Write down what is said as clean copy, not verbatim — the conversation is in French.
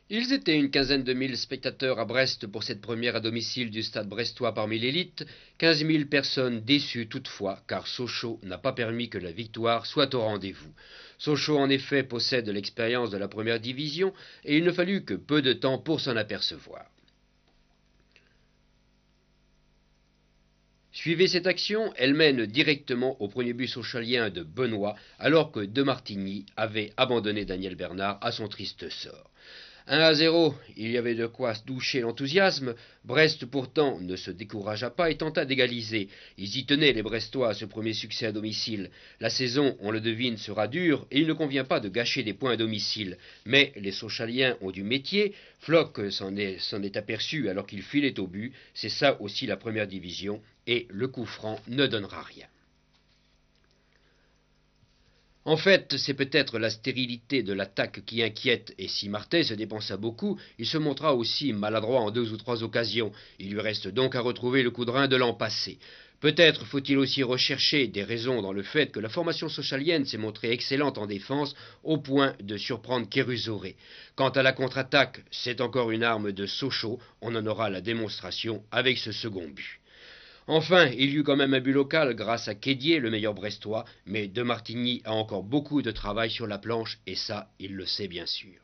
Ils étaient une quinzaine de mille spectateurs à Brest pour cette première à domicile du stade brestois parmi l'élite, 15 000 personnes déçues toutefois, car Sochaux n'a pas permis que la victoire soit au rendez-vous. Sochaux en effet possède l'expérience de la première division, et il ne fallut que peu de temps pour s'en apercevoir. Suivez cette action, elle mène directement au premier but sochalien de Benoît, alors que De Martigny avait abandonné Daniel Bernard à son triste sort. 1-0, il y avait de quoi doucher l'enthousiasme. Brest pourtant ne se découragea pas et tenta d'égaliser. Ils y tenaient les Brestois à ce premier succès à domicile. La saison, on le devine, sera dure et il ne convient pas de gâcher des points à domicile. Mais les Sochaliens ont du métier. Floch s'en est aperçu alors qu'il filait au but. C'est ça aussi la première division et le coup franc ne donnera rien. En fait, c'est peut-être la stérilité de l'attaque qui inquiète, et si Martin se dépensa beaucoup, il se montra aussi maladroit en 2 ou 3 occasions. Il lui reste donc à retrouver le coup de rein de l'an passé. Peut-être faut-il aussi rechercher des raisons dans le fait que la formation socialienne s'est montrée excellente en défense au point de surprendre Kérusoré. Quant à la contre-attaque, c'est encore une arme de Sochaux, on en aura la démonstration avec ce second but. Enfin, il y eut quand même un but local grâce à Kédier, le meilleur brestois, mais De Martigny a encore beaucoup de travail sur la planche, et ça, il le sait bien sûr.